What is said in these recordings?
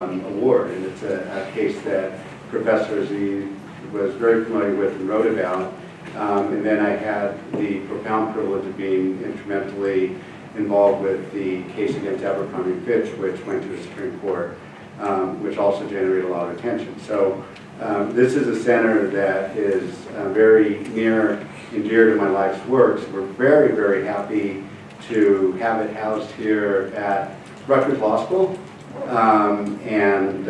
award, and it's a case that Professor Z was very familiar with and wrote about. And then I had the profound privilege of being instrumentally involved with the case against Abercrombie & Fitch, which went to the Supreme Court, which also generated a lot of attention. So this is a center that is very near and dear to my life's work. So we're very, very happy to have it housed here at Rutgers Law School, and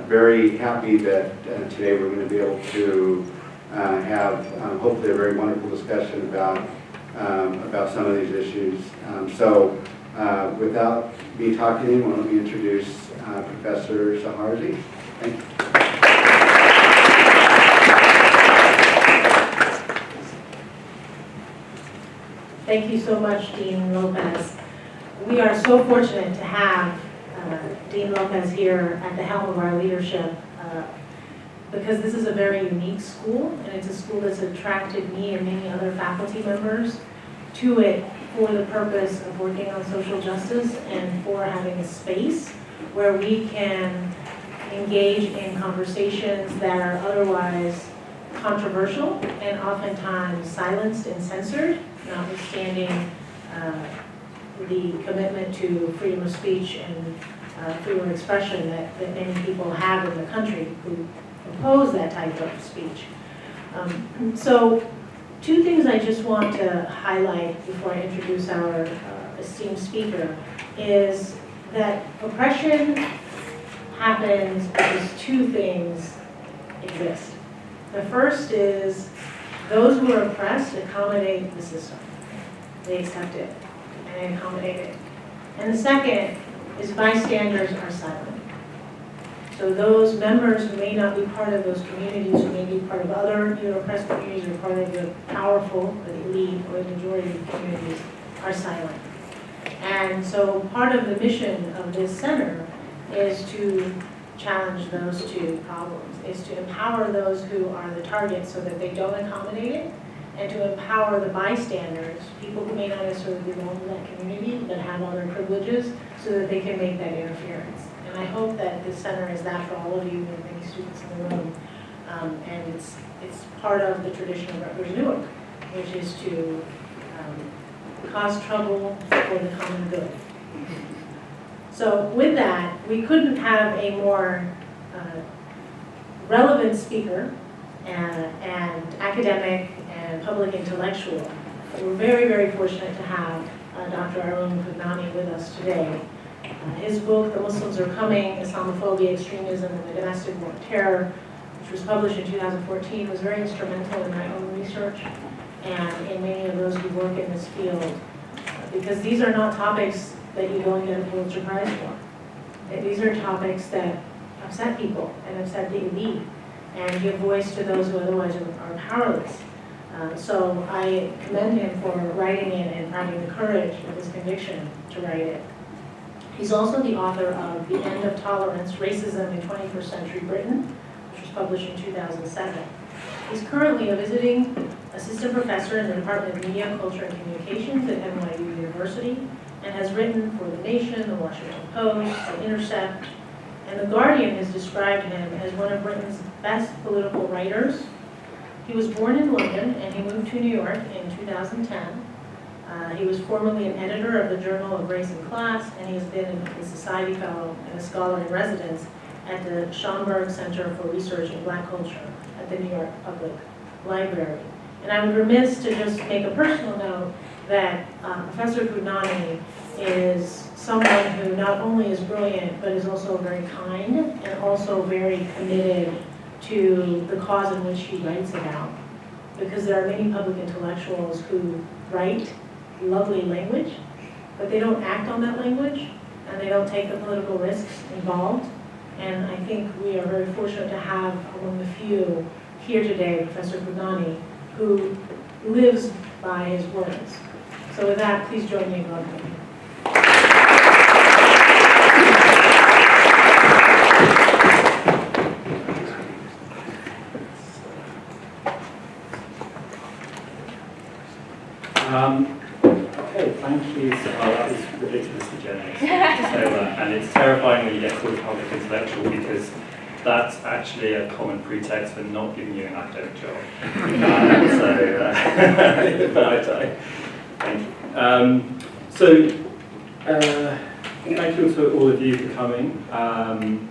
very happy that today we're going to be able to have hopefully a very wonderful discussion about some of these issues. So without me talking anymore, let me introduce Professor Zaharzi. Thank you. Thank you so much, Dean Lopez. We are so fortunate to have Dean Lopez here at the helm of our leadership because this is a very unique school, and it's a school that's attracted me and many other faculty members to it for the purpose of working on social justice and for having a space where we can engage in conversations that are otherwise controversial and oftentimes silenced and censored, notwithstanding the commitment to freedom of speech and freedom of expression that many people have in the country who oppose that type of speech. So two things I just want to highlight before I introduce our esteemed speaker is that oppression happens because two things exist. The first is those who are oppressed accommodate the system. They accept it and they accommodate it. And the second is bystanders are silent. So those members who may not be part of those communities, who may be part of other oppressed communities or part of the powerful, or the elite, or the majority of communities, are silent. And so part of the mission of this center is to challenge those two problems, is to empower those who are the target so that they don't accommodate it, and to empower the bystanders, people who may not necessarily belong to that community but have other privileges, so that they can make that interference. And I hope that this center is that for all of you and many students in the room. And it's part of the tradition of Rutgers Newark, which is to cause trouble for the common good. So with that, we couldn't have a more relevant speaker and academic and public intellectual. We're very, very fortunate to have Dr. Arun Kundnani with us today. His book, The Muslims Are Coming, Islamophobia, Extremism, and the Domestic War of Terror, which was published in 2014, was very instrumental in my own research and in many of those who work in this field, because these are not topics that you go and get a Pulitzer Prize for. These are topics that upset people and upset the elite and give voice to those who otherwise are powerless. So I commend him for writing it and having the courage of his conviction to write it. He's also the author of The End of Tolerance, Racism in 21st Century Britain, which was published in 2007. He's currently a visiting assistant professor in the Department of Media, Culture, and Communications at NYU University, and has written for The Nation, The Washington Post, The Intercept, and The Guardian has described him as one of Britain's best political writers. He was born in London, and he moved to New York in 2010. He was formerly an editor of the Journal of Race and Class, and he has been a Society Fellow and a Scholar in Residence at the Schomburg Center for Research in Black Culture at the New York Public Library. And I would remiss to just make a personal note that Professor Kudnani is someone who not only is brilliant, but is also very kind and also very committed to the cause in which he writes about. Because there are many public intellectuals who write lovely language, but they don't act on that language, and they don't take the political risks involved. And I think we are very fortunate to have among the few here today, Professor Kudnani, who lives by his words. So with that, please join me in welcoming him. Okay, thank you. That was ridiculously generous. So, and it's terrifying when you get called a public intellectual because that's actually a common pretext for not giving you an academic job. Thank you. Thank you to all of you for coming. I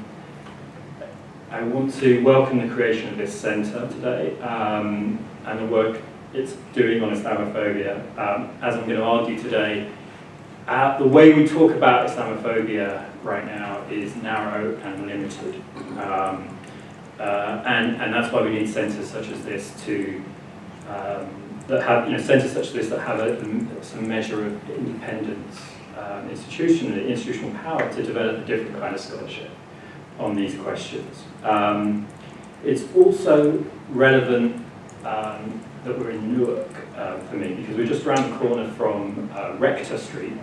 want to welcome the creation of this centre today and the work it's doing on Islamophobia. As I'm going to argue today, the way we talk about Islamophobia right now is narrow and limited. And that's why we need centres such as this to that have centres such as this that have some measure of independence, institutional power to develop a different kind of scholarship on these questions. It's also relevant that we're in Newark for me, because we're just around the corner from Rector Street,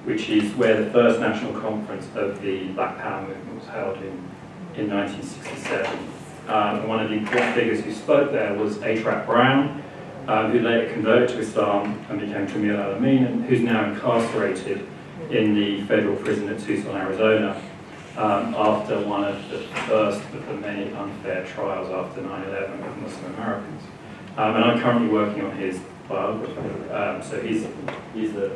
which is where the first national conference of the Black Power movement was held in 1967. And one of the important figures who spoke there was A.Trapp Brown, who later converted to Islam and became Jamil al-Amin, and who's now incarcerated in the federal prison at Tucson, Arizona, after one of the first of the many unfair trials after 9/11 of Muslim Americans. And I'm currently working on his biography, so he's the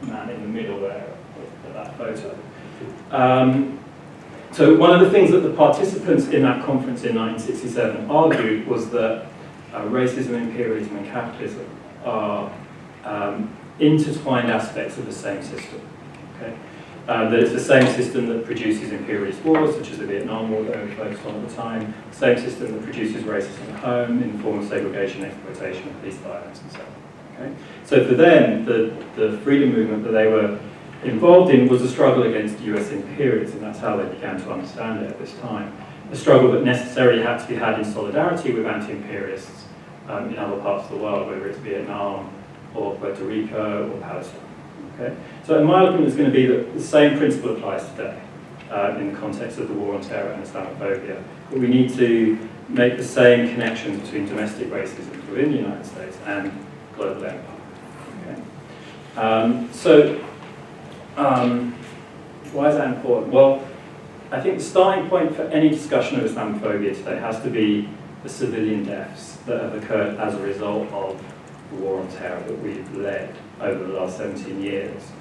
man in the middle there of that photo. So one of the things that the participants in that conference in 1967 argued was that racism, imperialism and capitalism are intertwined aspects of the same system. Okay? That it's the same system that produces imperialist wars, such as the Vietnam War that we focused on at the time, the same system that produces racism at home in the form of segregation, exploitation, and police violence, and so on. Okay? So for them, the freedom movement that they were involved in was a struggle against US imperialism. That's how they began to understand it at this time. A struggle that necessarily had to be had in solidarity with anti-imperialists in other parts of the world, whether it's Vietnam or Puerto Rico or Palestine. Okay? So my argument is going to be that the same principle applies today in the context of the war on terror and Islamophobia. But we need to make the same connections between domestic racism within the United States and global empire. Okay? Why is that important? Well, I think the starting point for any discussion of Islamophobia today has to be the civilian deaths that have occurred as a result of the war on terror that we've led over the last 17 years.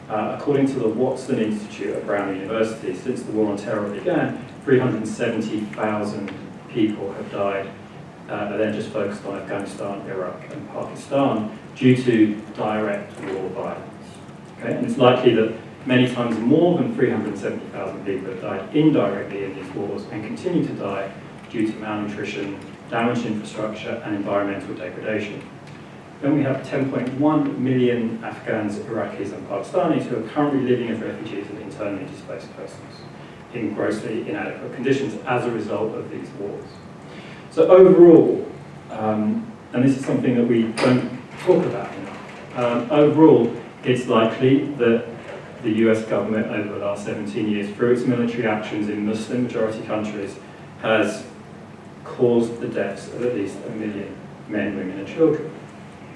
According to the Watson Institute at Brown University, since the war on terror began, 370,000 people have died, and then just focused on Afghanistan, Iraq and Pakistan, due to direct war violence. Okay? And it's likely that many times more than 370,000 people have died indirectly in these wars and continue to die due to malnutrition, damaged infrastructure and environmental degradation. Then we have 10.1 million Afghans, Iraqis and Pakistanis who are currently living as refugees and internally displaced persons in grossly inadequate conditions as a result of these wars. So overall, and this is something that we don't talk about enough, overall it's likely that the US government over the last 17 years, through its military actions in Muslim majority countries, has caused the deaths of at least 1 million men, women and children.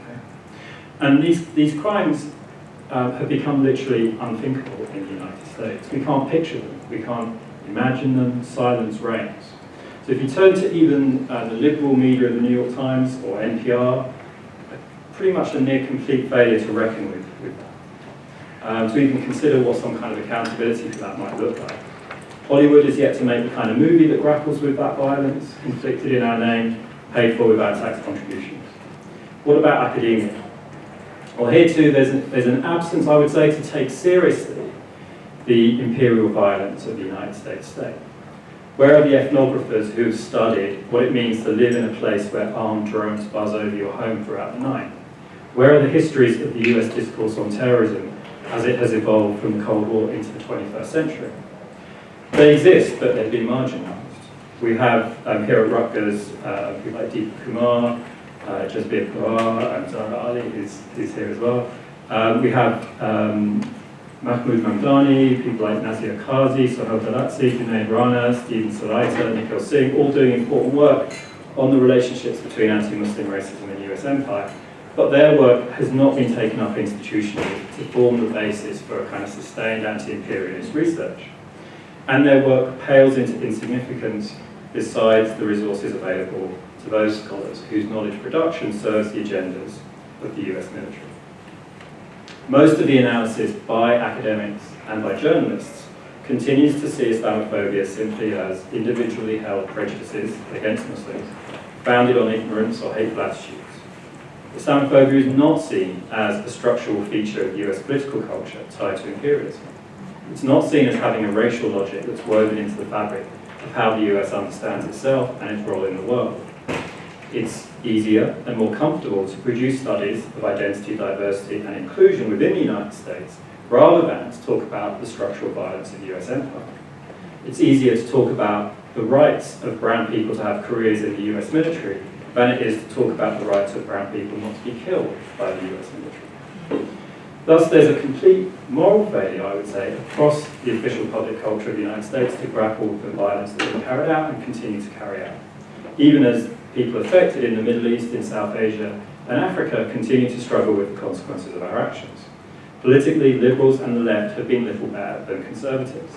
Okay? And these crimes have become literally unthinkable in the United States. We can't picture them, we can't imagine them, silence reigns. So if you turn to even the liberal media of the New York Times or NPR, pretty much a near complete failure to reckon with that. To even consider what some kind of accountability for that might look like. Hollywood is yet to make the kind of movie that grapples with that violence, inflicted in our name, paid for with our tax contributions. What about academia? Well, here too there's an absence, I would say, to take seriously the imperial violence of the United States state. Where are the ethnographers who have studied what it means to live in a place where armed drones buzz over your home throughout the night? Where are the histories of the US discourse on terrorism as it has evolved from the Cold War into the 21st century? They exist, but they've been marginalised. We have here at Rutgers people like Deepak Kumar, Jasbir Pawar, and Zara Ali, who's here as well. We have Mahmoud Mamdani, people like Nazir Kazi, Sohail Talatsi, Junaid Rana, Stephen Salaita, Nikhil Singh, all doing important work on the relationships between anti-Muslim racism and the US empire. But their work has not been taken up institutionally to form the basis for a kind of sustained anti-imperialist research. and their work pales into insignificance besides the resources available to those scholars whose knowledge production serves the agendas of the US military. Most of the analysis by academics and by journalists continues to see Islamophobia simply as individually held prejudices against Muslims, founded on ignorance or hateful attitudes. Islamophobia is not seen as a structural feature of US political culture tied to imperialism. It's not seen as having a racial logic that's woven into the fabric of how the US understands itself and its role in the world. It's easier and more comfortable to produce studies of identity, diversity, and inclusion within the United States rather than to talk about the structural violence of the US empire. It's easier to talk about the rights of brown people to have careers in the US military than it is to talk about the rights of brown people not to be killed by the US military. Thus, there's a complete moral failure, I would say, across the official public culture of the United States to grapple with the violence that we carried out and continue to carry out, even as people affected in the Middle East, in South Asia, and Africa continue to struggle with the consequences of our actions. Politically, liberals and the left have been little better than conservatives.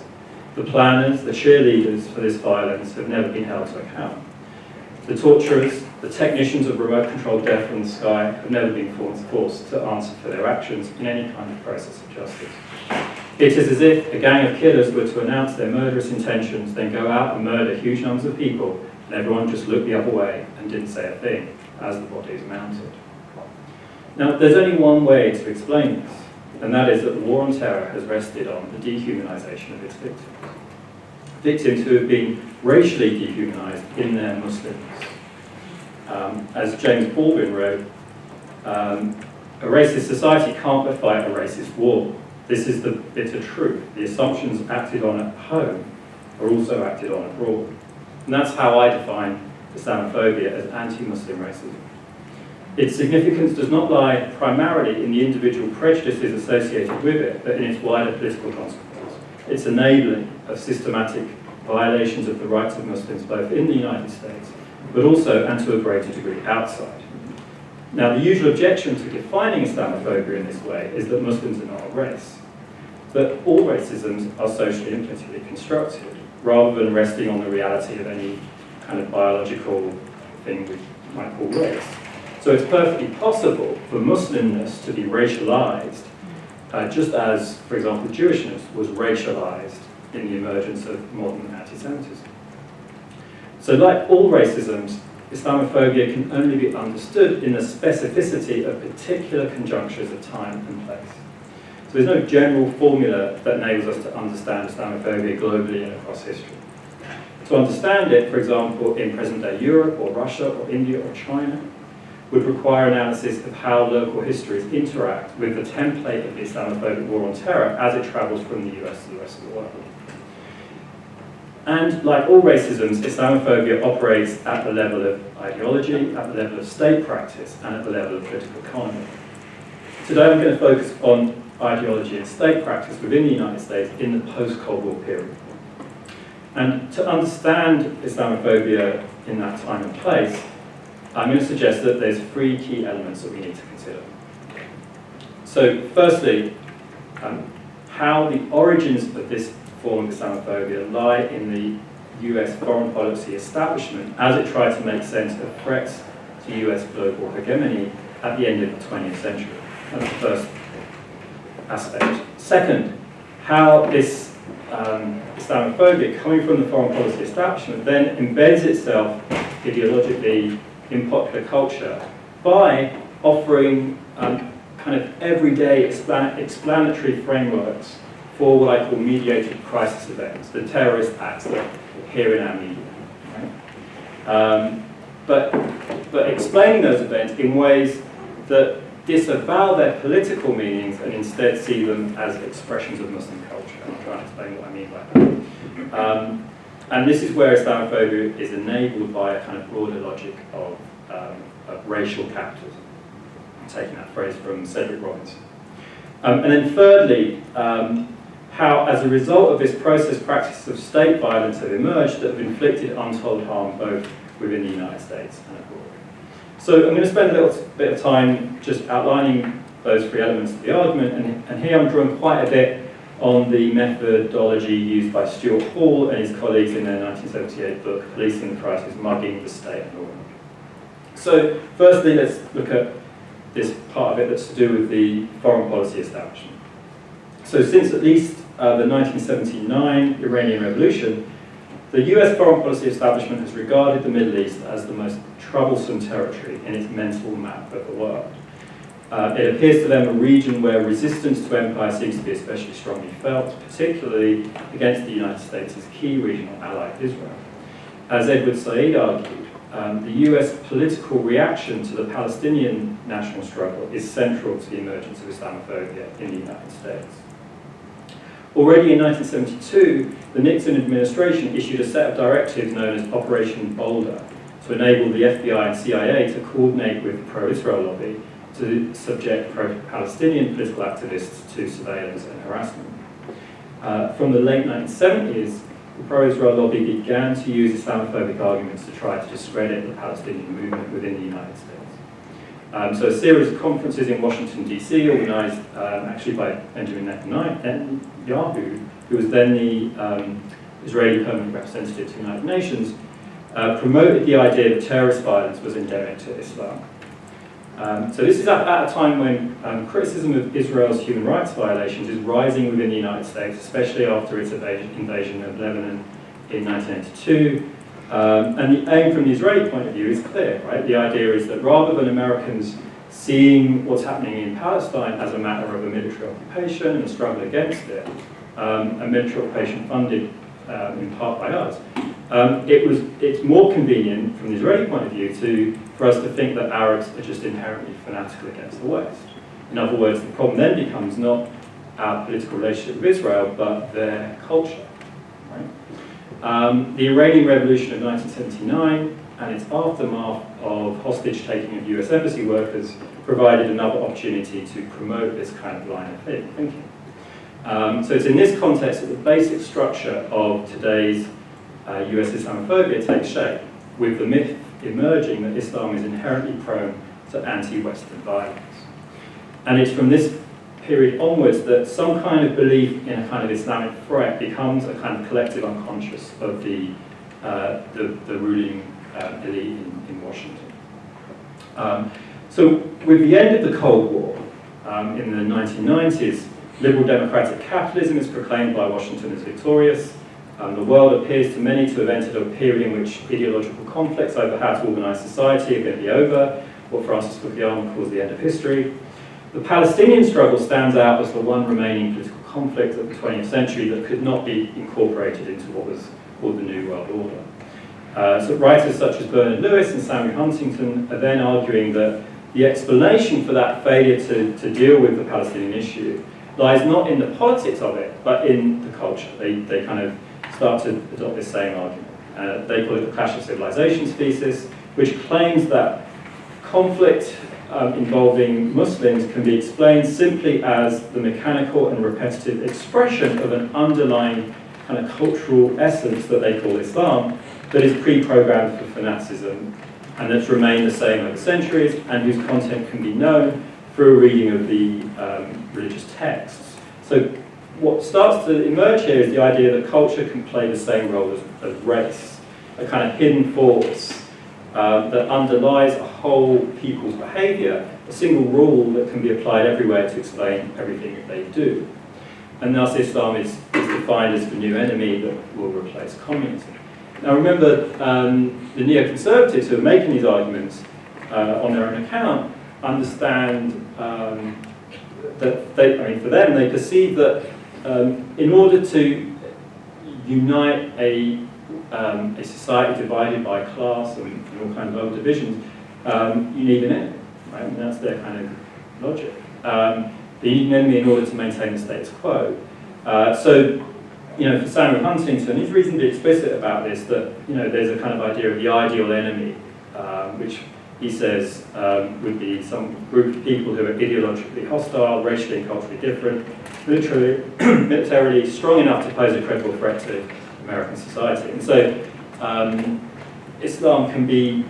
The planners, the cheerleaders for this violence have never been held to account. The torturers, the technicians of remote-controlled death from the sky have never been forced to answer for their actions in any kind of process of justice. It is as if a gang of killers were to announce their murderous intentions, then go out and murder huge numbers of people, and everyone just looked the other way and didn't say a thing as the bodies mounted. Now, there's only one way to explain this, and that is that the war on terror has rested on the dehumanization of its victims. Victims who have been racially dehumanized in their Muslims. As James Baldwin wrote, a racist society can't but fight a racist war. This is the bitter truth. The assumptions acted on at home are also acted on abroad. And that's how I define Islamophobia as anti-Muslim racism. Its significance does not lie primarily in the individual prejudices associated with it, but in its wider political consequences. Its enabling of systematic violations of the rights of Muslims both in the United States, but also, and to a greater degree, outside. Now, the usual objection to defining Islamophobia in this way is that Muslims are not a race. But all racisms are socially and politically constructed, rather than resting on the reality of any kind of biological thing we might call race. So it's perfectly possible for Muslimness to be racialized, just as, for example, Jewishness was racialized in the emergence of modern anti-Semitism. So like all racisms, Islamophobia can only be understood in the specificity of particular conjunctures of time and place. So there's no general formula that enables us to understand Islamophobia globally and across history. To understand it, for example, in present-day Europe or Russia or India or China, would require analysis of how local histories interact with the template of the Islamophobic war on terror as it travels from the US to the rest of the world. And like all racisms, Islamophobia operates at the level of ideology, at the level of state practice, and at the level of political economy. Today I'm going to focus on ideology and state practice within the United States in the post-Cold War period. And to understand Islamophobia in that time and place, I'm going to suggest that there's three key elements that we need to consider. So firstly, how the origins of this form of Islamophobia lie in the US foreign policy establishment as it tried to make sense of threats to US global hegemony at the end of the 20th century. That's the first aspect. Second, how this Islamophobia coming from the foreign policy establishment then embeds itself ideologically in popular culture by offering kind of everyday explanatory frameworks for what I call mediated crisis events, the terrorist acts that appear in our media. Right? But explaining those events in ways that disavow their political meanings and instead see them as expressions of Muslim culture. And I'll try and explain what I mean by that. And this is where Islamophobia is enabled by a kind of broader logic of racial capitalism. I'm taking that phrase from Cedric Robinson. And then thirdly, how as a result of this process, practices of state violence have emerged that have inflicted untold harm both within the United States and abroad. So I'm going to spend a little bit of time just outlining those three elements of the argument, and here I'm drawing quite a bit on the methodology used by Stuart Hall and his colleagues in their 1978 book, Policing the Crisis, Mugging the State and Law. So firstly, let's look at this part of it that's to do with the foreign policy establishment. So since at least the 1979 Iranian Revolution, the US foreign policy establishment has regarded the Middle East as the most troublesome territory in its mental map of the world. It appears to them a region where resistance to empire seems to be especially strongly felt, particularly against the United States' key regional ally, Israel. As Edward Said argued, the US political reaction to the Palestinian national struggle is central to the emergence of Islamophobia in the United States. Already in 1972, the Nixon administration issued a set of directives known as Operation Boulder to enable the FBI and CIA to coordinate with the pro-Israel lobby to subject pro-Palestinian political activists to surveillance and harassment. From the late 1970s, the pro-Israel lobby began to use Islamophobic arguments to try to discredit the Palestinian movement within the United States. So a series of conferences in Washington, D.C., organised actually by Benjamin Netanyahu, who was then the Israeli permanent representative to the United Nations, promoted the idea that terrorist violence was endemic to Islam. So this is at a time when criticism of Israel's human rights violations is rising within the United States, especially after its invasion of Lebanon in 1982. And the aim from the Israeli point of view is clear, right? The idea is that rather than Americans seeing what's happening in Palestine as a matter of a military occupation and a struggle against it, a military occupation funded in part by us, it's more convenient from the Israeli point of view for us to think that Arabs are just inherently fanatical against the West. In other words, the problem then becomes not our political relationship with Israel, but their culture. Right? The Iranian Revolution of 1979 and its aftermath of hostage-taking of US embassy workers provided another opportunity to promote this kind of line of thinking. So it's in this context that the basic structure of today's US Islamophobia takes shape, with the myth emerging that Islam is inherently prone to anti-Western violence. And it's from this period onwards that some kind of belief in a kind of Islamic threat becomes a kind of collective unconscious of the ruling elite in Washington. So with the end of the Cold War in the 1990s, liberal democratic capitalism is proclaimed by Washington as victorious. The world appears to many to have entered a period in which ideological conflicts over how to organise society are going to be over, what Francis Fukuyama calls the end of history. The Palestinian struggle stands out as the one remaining political conflict of the 20th century that could not be incorporated into what was called the New World Order. So writers such as Bernard Lewis and Samuel Huntington are then arguing that the explanation for that failure to deal with the Palestinian issue lies not in the politics of it, but in the culture. They kind of start to adopt this same argument. They call it the Clash of Civilizations thesis, which claims that conflict involving Muslims can be explained simply as the mechanical and repetitive expression of an underlying kind of cultural essence that they call Islam that is pre-programmed for fanaticism and that's remained the same over centuries and whose content can be known through a reading of the religious texts. So what starts to emerge here is the idea that culture can play the same role as race, a kind of hidden force that underlies a whole people's behaviour, a single rule that can be applied everywhere to explain everything that they do. And thus Islam is defined as the new enemy that will replace communism. Now remember, the neoconservatives who are making these arguments on their own account understand that for them, they perceive that in order to unite a society divided by class and all kinds of other divisions, you need an enemy, right? And that's their kind of logic. You need an enemy in order to maintain the status quo. So, for Samuel Huntington, he's reasonably explicit about this, that, there's a kind of idea of the ideal enemy, which he says would be some group of people who are ideologically hostile, racially and culturally different, militarily strong enough to pose a credible threat to American society. And so Islam can be,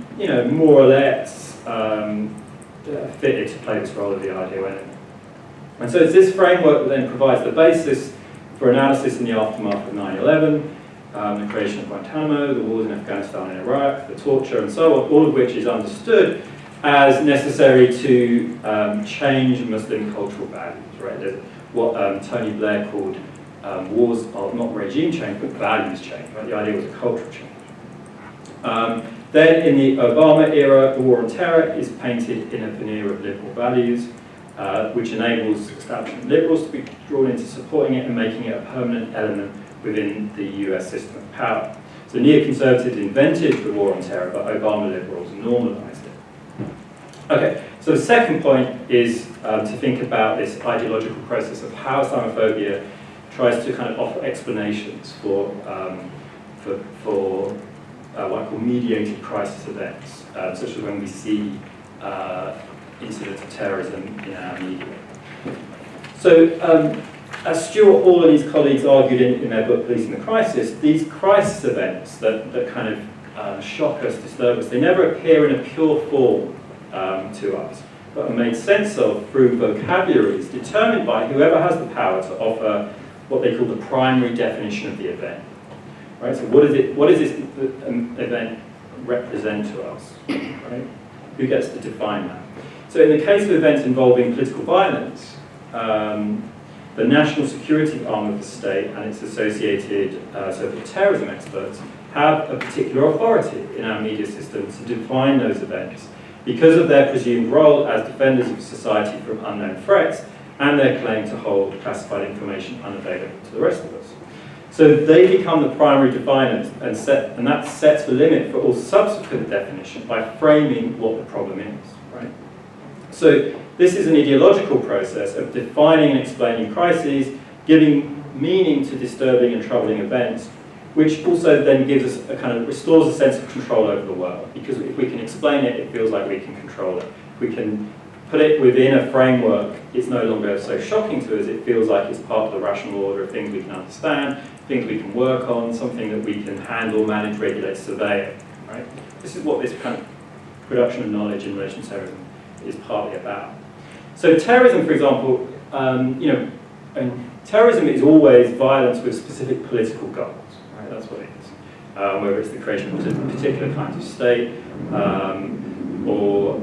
more or less fitted to play this role of the ideal enemy. And so it's this framework that then provides the basis for analysis in the aftermath of 9/11, the creation of Guantanamo, the wars in Afghanistan and Iraq, the torture and so on, all of which is understood as necessary to change Muslim cultural values, right? There's what Tony Blair called wars of not regime change, but values change, right? The idea was a cultural change. Then in the Obama era, the war on terror is painted in a veneer of liberal values, which enables establishment liberals to be drawn into supporting it and making it a permanent element within the US system of power. So neoconservatives invented the war on terror, but Obama liberals normalized it. Okay, so the second point is to think about this ideological process of how Islamophobia tries to kind of offer explanations for what I call mediated crisis events, such as when we see incidents of terrorism in our media. So, as Stuart Hall and his colleagues argued in their book Policing the Crisis, these crisis events that kind of shock us, disturb us, they never appear in a pure form to us, but are made sense of through vocabularies determined by whoever has the power to offer what they call the primary definition of the event. Right? So what does this event represent to us? Right? Who gets to define that? So in the case of events involving political violence, the national security arm of the state and its associated so-called terrorism experts have a particular authority in our media system to define those events because of their presumed role as defenders of society from unknown threats and their claim to hold classified information unavailable to the rest of us. So they become the primary definers, and that sets the limit for all subsequent definition by framing what the problem is. Right? So this is an ideological process of defining and explaining crises, giving meaning to disturbing and troubling events, which also then gives us a kind of restores a sense of control over the world. Because if we can explain it, it feels like we can control it. If we can put it within a framework, it's no longer so shocking to us. It feels like it's part of the rational order of things we can understand, things we can work on, something that we can handle, manage, regulate, survey. Right? This is what this kind of production of knowledge in relation to terrorism is partly about. So terrorism, for example, terrorism is always violence with specific political goals. Right? That's what it is. Whether it's the creation of particular kinds of state, or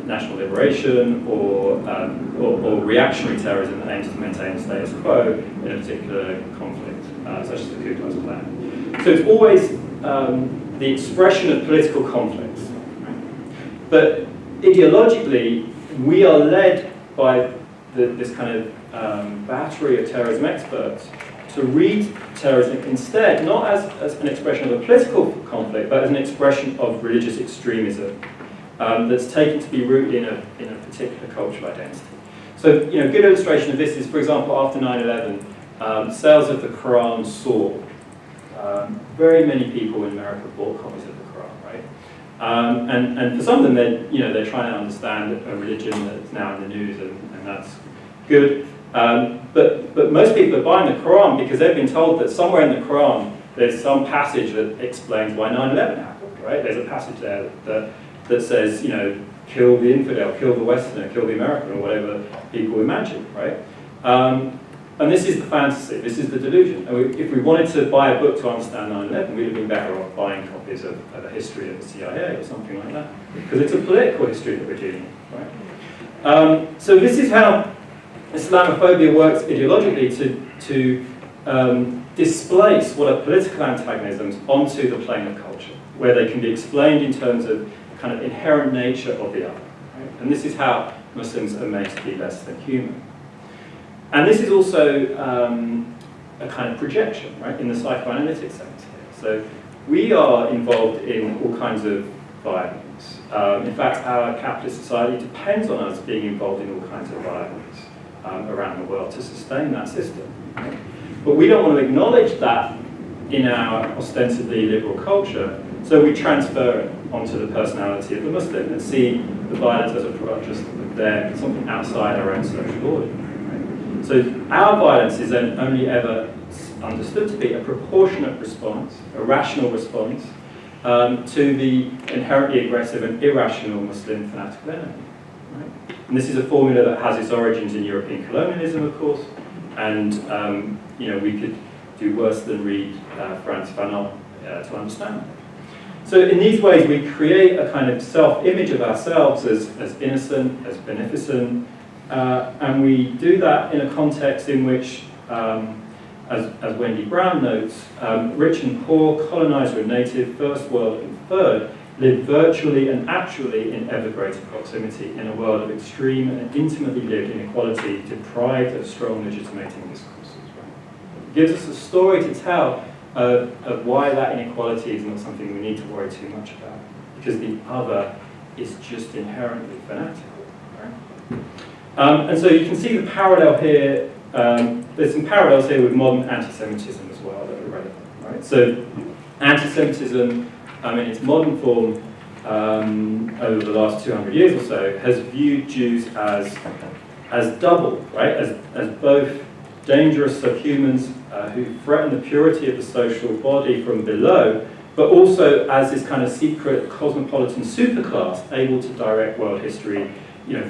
national liberation, or reactionary terrorism that aims to maintain the status quo in a particular conflict, such as the Kudnani plan. So it's always the expression of political conflicts. Right? But ideologically, we are led by this kind of battery of terrorism experts to read terrorism instead, not as an expression of a political conflict, but as an expression of religious extremism that's taken to be rooted in a particular cultural identity. So, a good illustration of this is, for example, after 9/11, sales of the Quran soared. Very many people in America bought copies of the Quran, right? And for some of them, they're trying to understand a religion that's now in the news, and that's good. But most people are buying the Quran because they've been told that somewhere in the Quran there's some passage that explains why 9/11 happened, right? There's a passage there that says, kill the infidel, kill the Westerner, kill the American, or whatever people imagine, right? And this is the fantasy, this is the delusion. And if we wanted to buy a book to understand 9/11, we'd have been better off buying copies of a history of the CIA or something like that. Because it's a political history that we're dealing with, right? So this is how Islamophobia works ideologically to displace what are political antagonisms onto the plane of culture, where they can be explained in terms of kind of inherent nature of the other. Right? And this is how Muslims are made to be less than human. And this is also a kind of projection, right, in the psychoanalytic sense here. So we are involved in all kinds of violence. In fact, our capitalist society depends on us being involved in all kinds of violence around the world to sustain that system. But we don't want to acknowledge that in our ostensibly liberal culture, so we transfer it onto the personality of the Muslim and see the violence as a product just of them, something outside our own social order. Right? So our violence is then only ever understood to be a proportionate response, a rational response, to the inherently aggressive and irrational Muslim fanatical enemy. Right? And this is a formula that has its origins in European colonialism, of course, We could do worse than read Frantz Fanon to understand. So in these ways, we create a kind of self-image of ourselves as innocent, as beneficent, and we do that in a context in which, as Wendy Brown notes, rich and poor, colonizer and native, first world and third, live virtually and actually in ever greater proximity in a world of extreme and intimately lived inequality, deprived of strong legitimating discourses. Right? It gives us a story to tell of why that inequality is not something we need to worry too much about, because the other is just inherently fanatical. Right? And so you can see the parallel here. There's some parallels here with modern anti-Semitism as well that are relevant. Right? So anti-Semitism, in its modern form, over the last 200 years or so, has viewed Jews as double, right? As both dangerous subhumans who threaten the purity of the social body from below, but also as this kind of secret cosmopolitan superclass able to direct world history,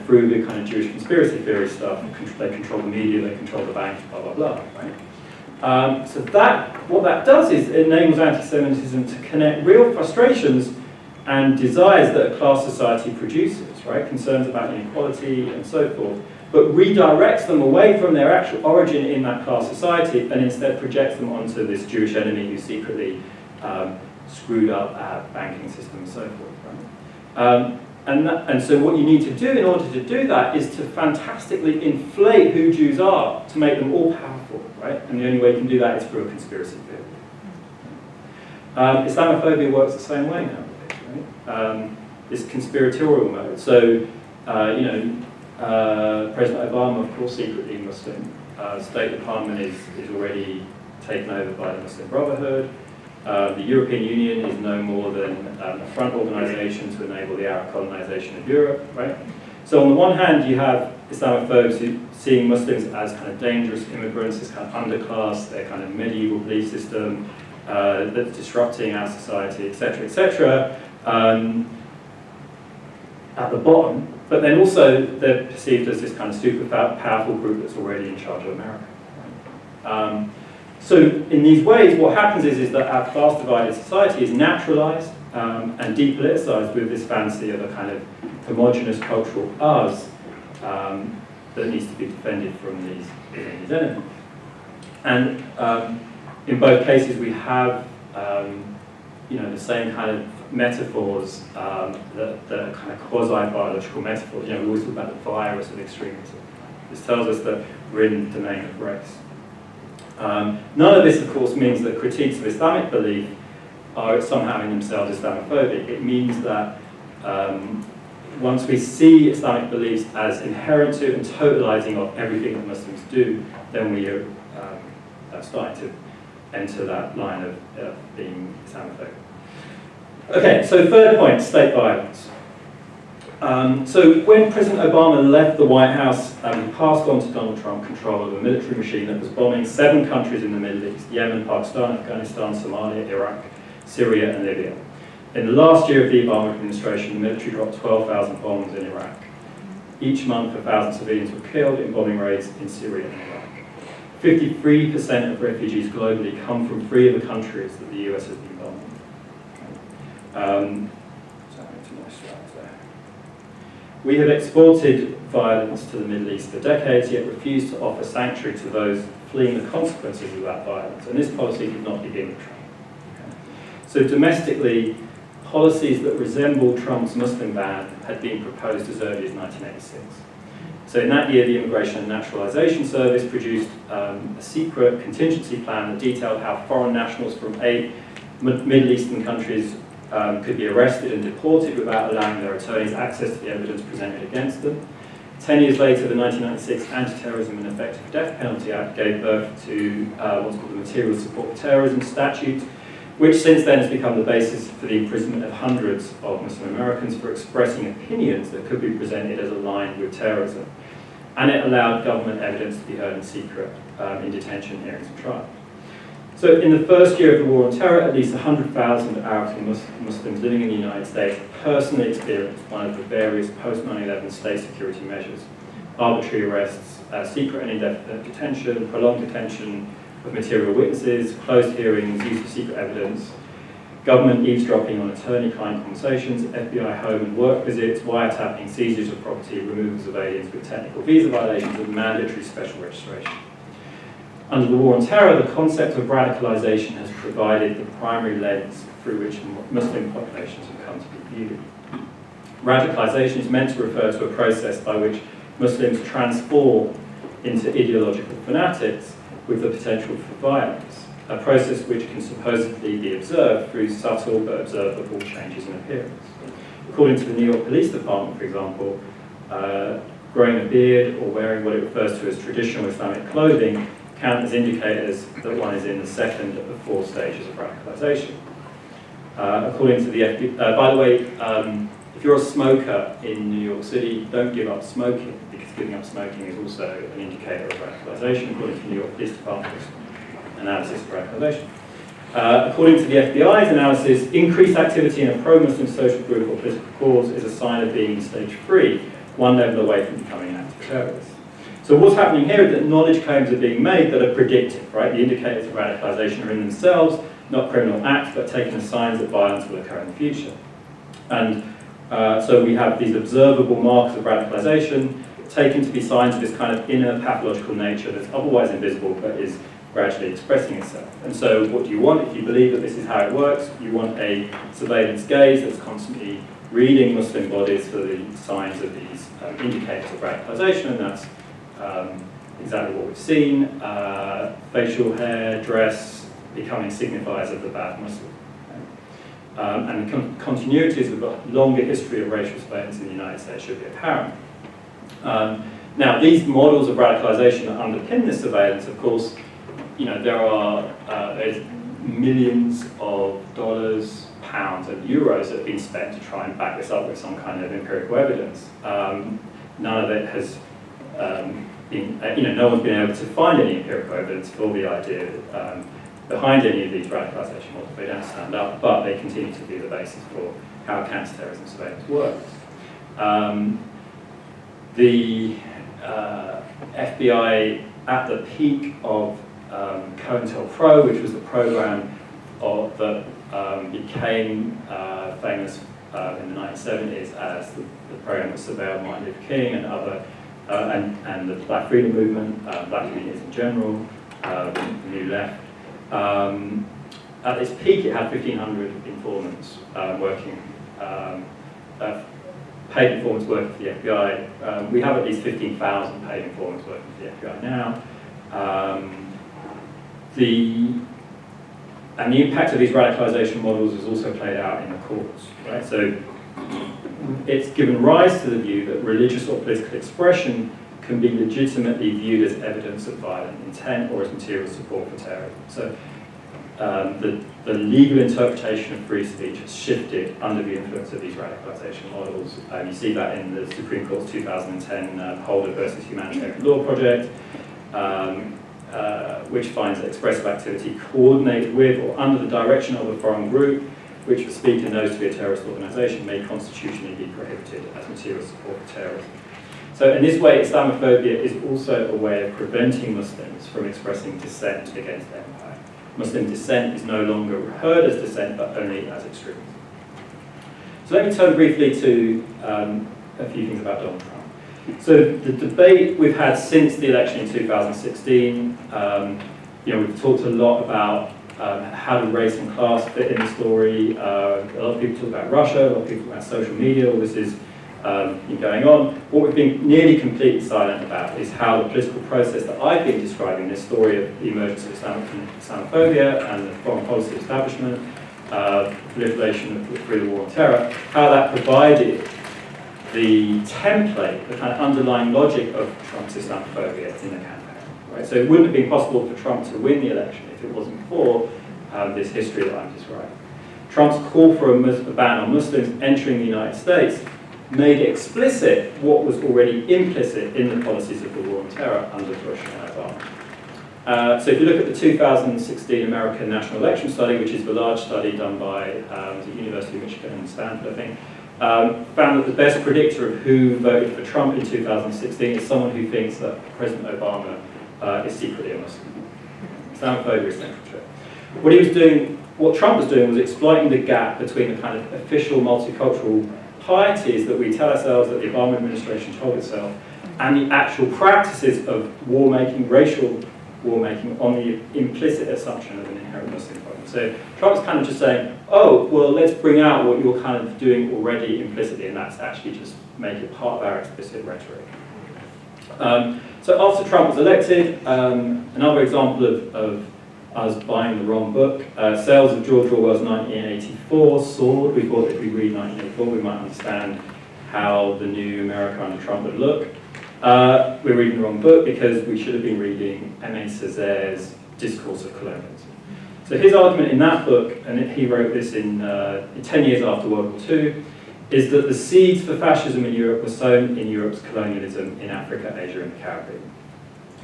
through the kind of Jewish conspiracy theory stuff. They control the media, they control the banks, blah, blah, blah, right? So what that does is it enables anti-Semitism to connect real frustrations and desires that a class society produces, right? Concerns about inequality and so forth, but redirects them away from their actual origin in that class society and instead projects them onto this Jewish enemy who secretly screwed up our banking system and so forth, right? And so what you need to do in order to do that is to fantastically inflate who Jews are, to make them all powerful, right? And the only way you can do that is through a conspiracy theory. Islamophobia works the same way now, right? This conspiratorial mode. So, President Obama, of course, secretly Muslim. State Department is already taken over by the Muslim Brotherhood. The European Union is no more than a front organisation to enable the Arab colonisation of Europe, right? So on the one hand, you have Islamophobes who seeing Muslims as kind of dangerous immigrants, this kind of underclass, their kind of medieval belief system that's disrupting our society, etc., etc. At the bottom, but then also they're perceived as this kind of super powerful group that's already in charge of America. Right? So in these ways, what happens is that our class-divided society is naturalized and depoliticized with this fantasy of a kind of homogenous cultural us that needs to be defended from these enemies. And in both cases, we have the same kind of metaphors that are kind of quasi-biological metaphors. We always talk about the virus of extremism. This tells us that we're in the domain of race. None of this, of course, means that critiques of Islamic belief are somehow in themselves Islamophobic. It means that once we see Islamic beliefs as inherent to and totalizing of everything that Muslims do, then we are starting to enter that line of being Islamophobic. Okay, so third point, state violence. So when President Obama left the White House, he passed on to Donald Trump control of a military machine that was bombing 7 countries in the Middle East: Yemen, Pakistan, Afghanistan, Somalia, Iraq, Syria, and Libya. In the last year of the Obama administration, the military dropped 12,000 bombs in Iraq. Each month, 1,000 civilians were killed in bombing raids in Syria and Iraq. 53% of refugees globally come from 3 of the countries that the US has been bombing. We have exported violence to the Middle East for decades, yet refused to offer sanctuary to those fleeing the consequences of that violence. And this policy did not begin with Trump. Okay. So domestically, policies that resemble Trump's Muslim ban had been proposed as early as 1986. So in that year, the Immigration and Naturalization Service produced a secret contingency plan that detailed how foreign nationals from 8 Middle Eastern countries could be arrested and deported without allowing their attorneys access to the evidence presented against them. 10 years later, the 1996 Anti-Terrorism and Effective Death Penalty Act gave birth to what's called the Material Support for Terrorism statute, which since then has become the basis for the imprisonment of hundreds of Muslim Americans for expressing opinions that could be presented as aligned with terrorism. And it allowed government evidence to be heard in secret in detention, hearings and trials. So in the first year of the war on terror, at least 100,000 Arabs and Muslims living in the United States personally experienced one of the various post-9/11 state security measures arbitrary arrests, secret and indefinite detention, prolonged detention of material witnesses, closed hearings, use of secret evidence, government eavesdropping on attorney-client conversations, FBI home and work visits, wiretapping, seizures of property, removals of aliens with technical visa violations, and mandatory special registration. Under the War on Terror, the concept of radicalization has provided the primary lens through which Muslim populations have come to be viewed. Radicalization is meant to refer to a process by which Muslims transform into ideological fanatics with the potential for violence, a process which can supposedly be observed through subtle but observable changes in appearance. According to the New York Police Department, for example, growing a beard or wearing what it refers to as traditional Islamic clothing count as indicators that one is in the second of 4 stages of radicalization. According to the FBI, by the way, if you're a smoker in New York City, don't give up smoking, because giving up smoking is also an indicator of radicalization, according to the New York Police Department's analysis of radicalization. According to the FBI's analysis, increased activity in a pro-Muslim social group or political cause is a sign of being in stage 3, one level away from becoming an active terrorist. So what's happening here is that knowledge claims are being made that are predictive, right? The indicators of radicalization are in themselves, not criminal acts, but taken as signs that violence will occur in the future. And so we have these observable markers of radicalization taken to be signs of this kind of inner pathological nature that's otherwise invisible but is gradually expressing itself. And so what do you want? If you believe that this is how it works, you want a surveillance gaze that's constantly reading Muslim bodies for the signs of these indicators of radicalization, and that's exactly what we've seen. Facial hair, dress, becoming signifiers of the bad Muslim. And the continuities of a longer history of racial surveillance in the United States should be apparent. Now, these models of radicalization that underpin this surveillance, of course, you know, there's millions of dollars, pounds, and euros that have been spent to try and back this up with some kind of empirical evidence. None of it has no one's been able to find any empirical evidence for the idea behind any of these radicalization models. They don't stand up, but they continue to be the basis for how counterterrorism surveillance works. The FBI, at the peak of COINTELPRO, which was the program that became famous in the 1970s as the program that surveilled Martin Luther King and other, and the Black Freedom Movement, Black communities in general, the New Left. At its peak, it had 1,500 informants working, paid informants working for the FBI. We have at least 15,000 paid informants working for the FBI now. And the impact of these radicalization models is also played out in the courts, right? So it's given rise to the view that religious or political expression can be legitimately viewed as evidence of violent intent or as material support for terrorism. So the legal interpretation of free speech has shifted under the influence of these radicalization models. You see that in the Supreme Court's 2010 Holder versus Humanitarian Law project, which finds that expressive activity coordinated with or under the direction of a foreign group, which the speaker knows to be a terrorist organisation, may constitutionally be prohibited as material support for terrorism. So in this way, Islamophobia is also a way of preventing Muslims from expressing dissent against empire. Muslim dissent is no longer heard as dissent, but only as extremism. So let me turn briefly to a few things about Donald Trump. So the debate we've had since the election in 2016, we've talked a lot about how do race and class fit in the story. A lot of people talk about Russia, a lot of people talk about social media, all this is going on. What we've been nearly completely silent about is how the political process that I've been describing, this story of the emergence of Islamophobia and the foreign policy establishment, proliferation through the war on terror, how that provided the template, the kind of underlying logic of Trump's Islamophobia in the campaign. Right? So it wouldn't have been possible for Trump to win the election if it wasn't for this history that I'm describing. Trump's call for a ban on Muslims entering the United States made explicit what was already implicit in the policies of the war on terror under Bush and Obama. So if you look at the 2016 American National Election Study, which is the large study done by the University of Michigan and Stanford, I think, found that the best predictor of who voted for Trump in 2016 is someone who thinks that President Obama is secretly a Muslim. Islamophobia is central to it. What he was doing, what Trump was doing, was exploiting the gap between the kind of official multicultural pieties that we tell ourselves that the Obama administration told itself, and the actual practices of war-making, racial war-making, on the implicit assumption of an inherent Muslim problem. So Trump's kind of just saying, oh, well, let's bring out what you're kind of doing already implicitly, and that's actually just make it part of our explicit rhetoric. So after Trump was elected, another example of us buying the wrong book, sales of George Orwell's 1984 soared. We thought if we read 1984, we might understand how the new America under Trump would look. We're reading the wrong book because we should have been reading Aimé Césaire's Discourse of Colonialism. So his argument in that book, and he wrote this in 10 years after World War II, is that the seeds for fascism in Europe were sown in Europe's colonialism in Africa, Asia, and the Caribbean.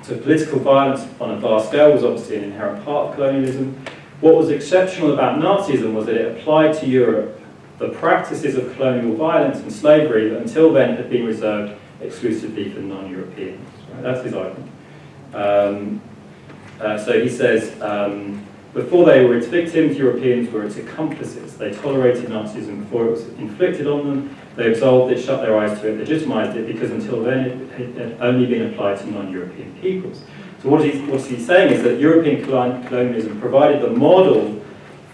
So political violence on a vast scale was obviously an inherent part of colonialism. What was exceptional about Nazism was that it applied to Europe the practices of colonial violence and slavery that until then had been reserved exclusively for non-Europeans. Right? That's his argument. So he says, before they were its victims, Europeans were its accomplices. They tolerated Nazism before it was inflicted on them. They absolved it, shut their eyes to it, legitimized it, because until then it had only been applied to non-European peoples. So what he's saying is that European colonialism provided the model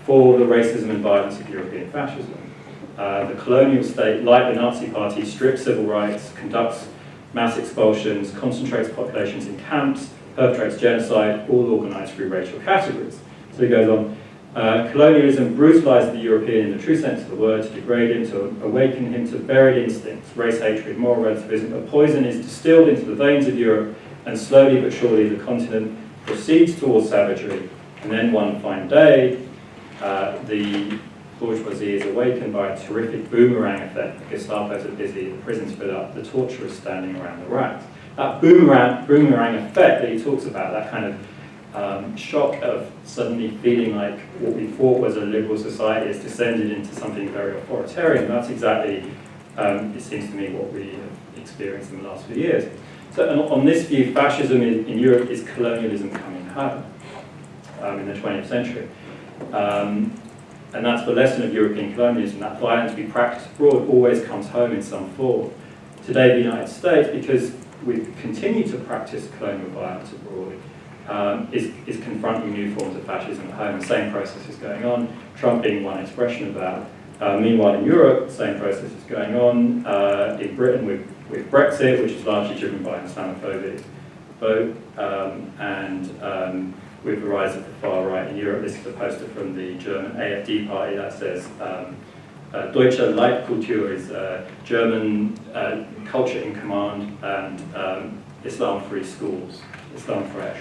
for the racism and violence of European fascism. The colonial state, like the Nazi Party, strips civil rights, conducts mass expulsions, concentrates populations in camps, perpetrates genocide, all organized through racial categories. So he goes on, colonialism brutalized the European in the true sense of the word, to degrade him, to awaken him to buried instincts, race hatred, moral relativism. A poison is distilled into the veins of Europe, and slowly but surely the continent proceeds towards savagery. And then one fine day, the bourgeoisie is awakened by a terrific boomerang effect. The Gestapo's are busy, the prisons fill up, the torturers standing around the racks. That boomerang effect that he talks about, that kind of shock of suddenly feeling like what we thought was a liberal society has descended into something very authoritarian. That's exactly, it seems to me, what we have experienced in the last few years. So on this view, fascism in Europe is colonialism coming home in the 20th century. And that's the lesson of European colonialism, that violence we practice abroad always comes home in some form. Today, the United States, because we continue to practice colonial violence abroad, is confronting new forms of fascism at home. The same process is going on, Trump being one expression of that. Meanwhile, in Europe, the same process is going on. In Britain, with Brexit, which is largely driven by an Islamophobic vote, and with the rise of the far right in Europe. This is a poster from the German AfD party that says, Deutsche Leitkultur is German culture in command, and Islam-free schools, Islam-frei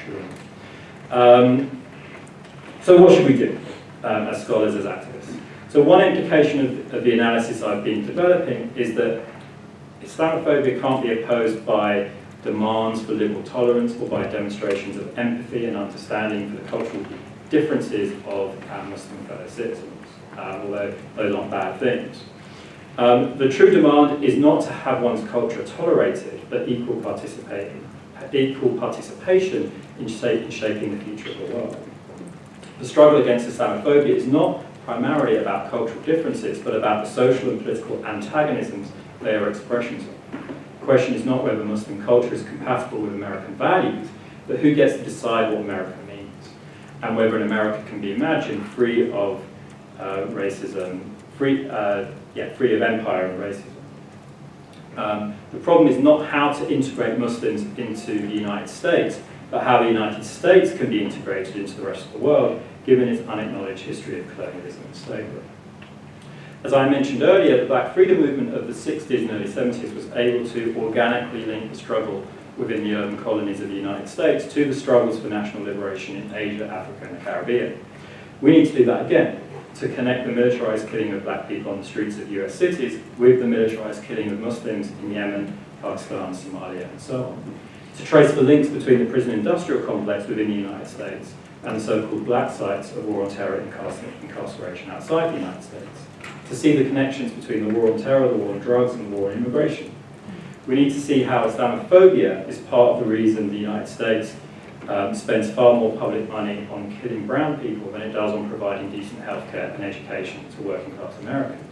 Schulen. So what should we do as scholars, as activists? So one implication of the analysis I've been developing is that Islamophobia can't be opposed by demands for liberal tolerance or by demonstrations of empathy and understanding for the cultural differences of our Muslim fellow citizens, although those aren't bad things. The true demand is not to have one's culture tolerated, but equal participation in shaping the future of the world. The struggle against Islamophobia is not primarily about cultural differences, but about the social and political antagonisms they are expressions of. The question is not whether Muslim culture is compatible with American values, but who gets to decide what America means, and whether an America can be imagined free of racism, free of empire and racism. The problem is not how to integrate Muslims into the United States, but how the United States can be integrated into the rest of the world, given its unacknowledged history of colonialism and slavery. As I mentioned earlier, the Black freedom movement of the 60s and early 70s was able to organically link the struggle within the urban colonies of the United States to the struggles for national liberation in Asia, Africa, and the Caribbean. We need to do that again, to connect the militarized killing of black people on the streets of US cities with the militarized killing of Muslims in Yemen, Pakistan, Somalia, and so on. To trace the links between the prison industrial complex within the United States and the so-called black sites of war on terror incarceration outside the United States. To to see the connections between the war on terror, the war on drugs, and the war on immigration. We need to see how Islamophobia is part of the reason the United States spends far more public money on killing brown people than it does on providing decent healthcare and education to working class Americans.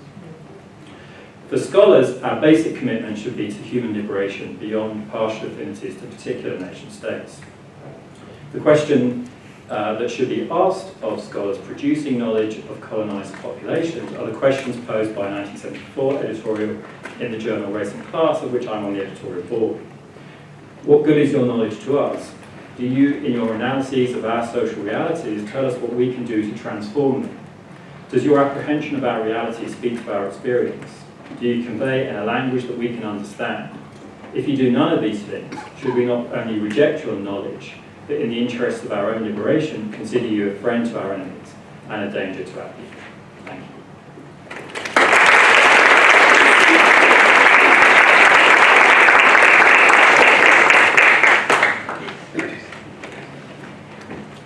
For scholars, our basic commitment should be to human liberation beyond partial affinities to particular nation states. The question that should be asked of scholars producing knowledge of colonized populations are the questions posed by an 1974 editorial in the journal Race and Class, of which I'm on the editorial board. What good is your knowledge to us? Do you, in your analyses of our social realities, tell us what we can do to transform them? Does your apprehension of our reality speak to our experience? Do you convey in a language that we can understand? If you do none of these things, should we not only reject your knowledge, but in the interest of our own liberation, consider you a friend to our enemies and a danger to our people? Thank you.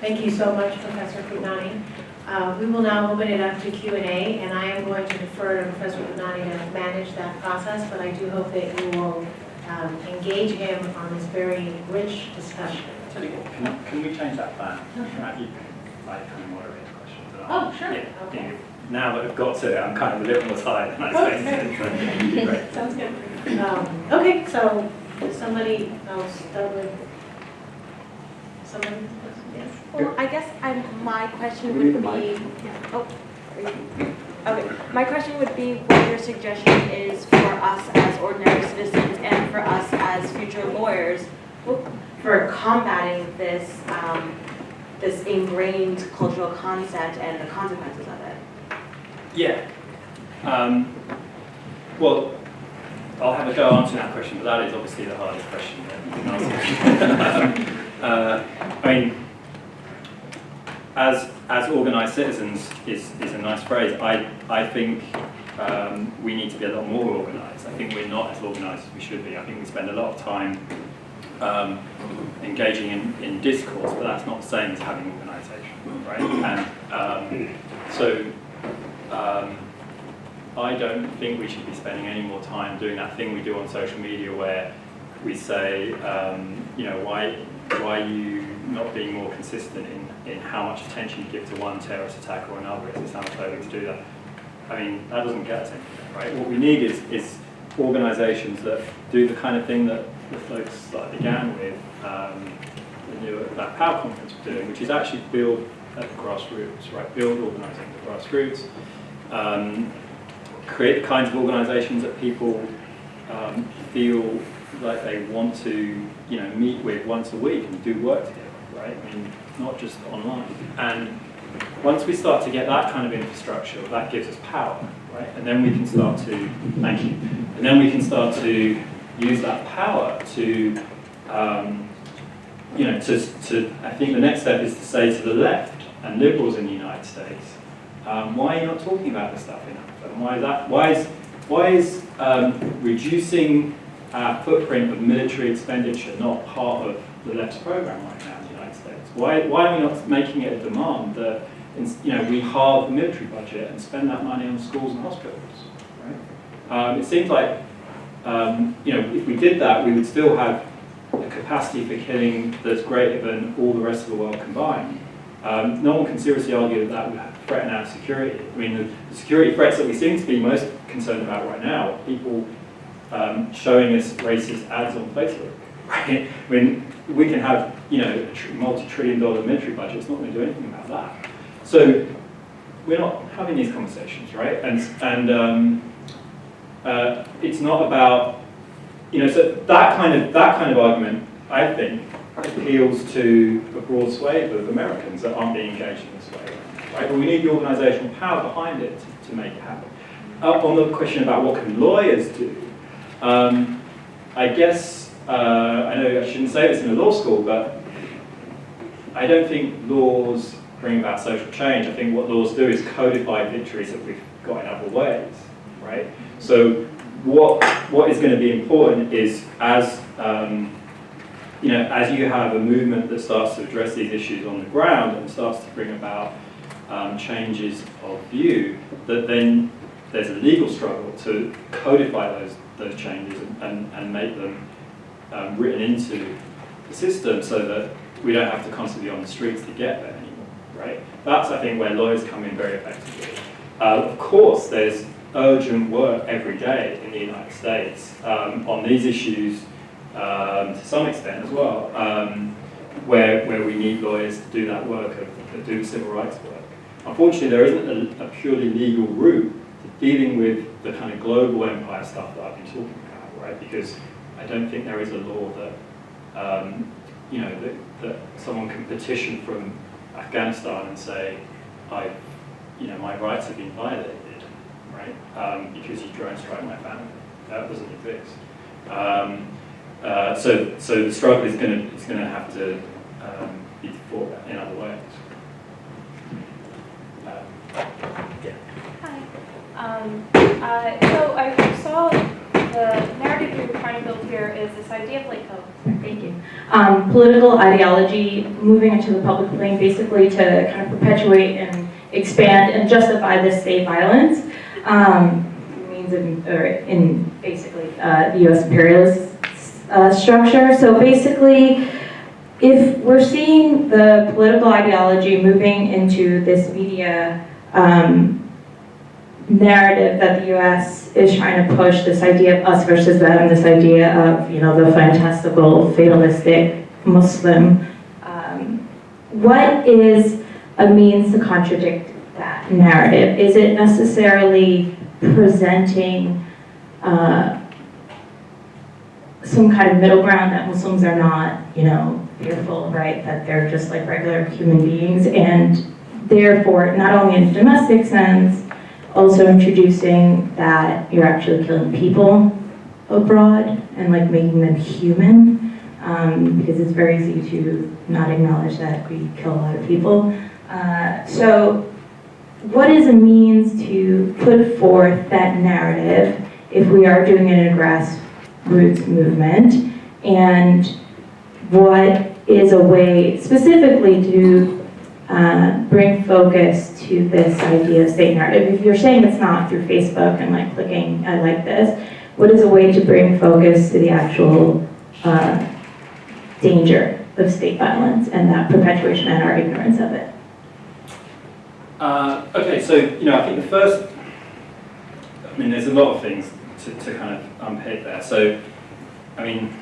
Thank you so much, Professor Kudnani. We will now open it up to Q&A, and I am going to defer to Professor Kudnani to manage that process, but I do hope that you will engage him on this very rich discussion. Can we change that plan? You can moderate the questions. Oh, sure. Yeah, Okay. now that I've got to it, I'm kind of a little more tired than I expected. Great. Sounds good. Okay, so somebody, I'll start with somebody. Yes. Well, I guess my question would be, oh, okay. My question would be what your suggestion is for us as ordinary citizens and for us as future lawyers for combating this this ingrained cultural concept and the consequences of it. Yeah. Well, I'll have a go answering that question, but that is obviously the hardest question that you can answer. I mean, as organised citizens is a nice phrase. I think we need to be a lot more organised. I think we're not as organised as we should be. I think we spend a lot of time engaging in discourse, but that's not the same as having organisation, right? And so I don't think we should be spending any more time doing that thing we do on social media where we say, you know, why are you not being more consistent in how much attention you give to one terrorist attack or another? Is Islamophobic to do that? I mean, that doesn't get us anything, right? What we need is organisations that do the kind of thing that the folks that I began with, that Power Conference were doing, which is actually build at the grassroots, right? Build organising at the grassroots, create the kinds of organisations that people feel like they want to, you know, meet with once a week and do work together, right? I mean, not just online. And once we start to get that kind of infrastructure, that gives us power, right? And then we can start to, thank you, and then we can start to use that power to, you know, I think the next step is to say to the left and liberals in the United States, why are you not talking about this stuff enough? And why is reducing our footprint of military expenditure not part of the left's program right now in the United States? Why are we not making it a demand that, you know, we halve the military budget and spend that money on schools and hospitals? Right? It seems like, you know, if we did that, we would still have a capacity for killing that's greater than all the rest of the world combined. No one can seriously argue that that would threaten our security. I mean, the security threats that we seem to be most concerned about right now are people showing us racist ads on Facebook. Right? I mean, we can have, you know, a multi-trillion-dollar military budget. It's not going to do anything about that. So we're not having these conversations, right? And it's not about, you know, so that kind of argument, I think, appeals to a broad swathe of Americans that aren't being engaged in this way, right? But we need the organisational power behind it to make it happen. On the question about what can lawyers do, I guess, I know I shouldn't say this in a law school, but I don't think laws bring about social change. I think what laws do is codify victories that we've got in other ways, right? So what is going to be important is as you know, as you have a movement that starts to address these issues on the ground and starts to bring about changes of view, that then there's a legal struggle to codify those changes and make them written into the system so that we don't have to constantly be on the streets to get there anymore, right? That's, I think, where lawyers come in very effectively. Of course, there's urgent work every day in the United States on these issues to some extent as well, where we need lawyers to do that work, to do civil rights work. Unfortunately, there isn't a purely legal route to dealing with the kind of global empire stuff that I've been talking about, right? Because I don't think there is a law that, you know, that someone can petition from Afghanistan and say, you know, my rights have been violated, right? Because you drone strike my family. That doesn't exist. So the struggle is going to have to be fought in other ways. Hi. So I saw the narrative you were trying to build here is this idea of like, thank you. Political ideology moving into the public domain basically to kind of perpetuate and expand and justify this state violence means in basically the U.S. imperialist structure. So basically, if we're seeing the political ideology moving into this media narrative that the U.S. is trying to push, this idea of us versus them, this idea of, you know, the fantastical, fatalistic Muslim, what is a means to contradict that narrative? Is it necessarily presenting some kind of middle ground that Muslims are not, you know, fearful, right? That they're just like regular human beings, and therefore, not only in a domestic sense, also introducing that you're actually killing people abroad and like making them human, because it's very easy to not acknowledge that we kill a lot of people. So what is a means to put forth that narrative if we are doing it in a grassroots movement, and what is a way specifically to bring focus to this idea of state narrative? If you're saying it's not through Facebook and like clicking I like this, what is a way to bring focus to the actual danger of state violence and that perpetuation and our ignorance of it? Okay, so, you know, I think the first, I mean, there's a lot of things to kind of unpick there. So, I mean,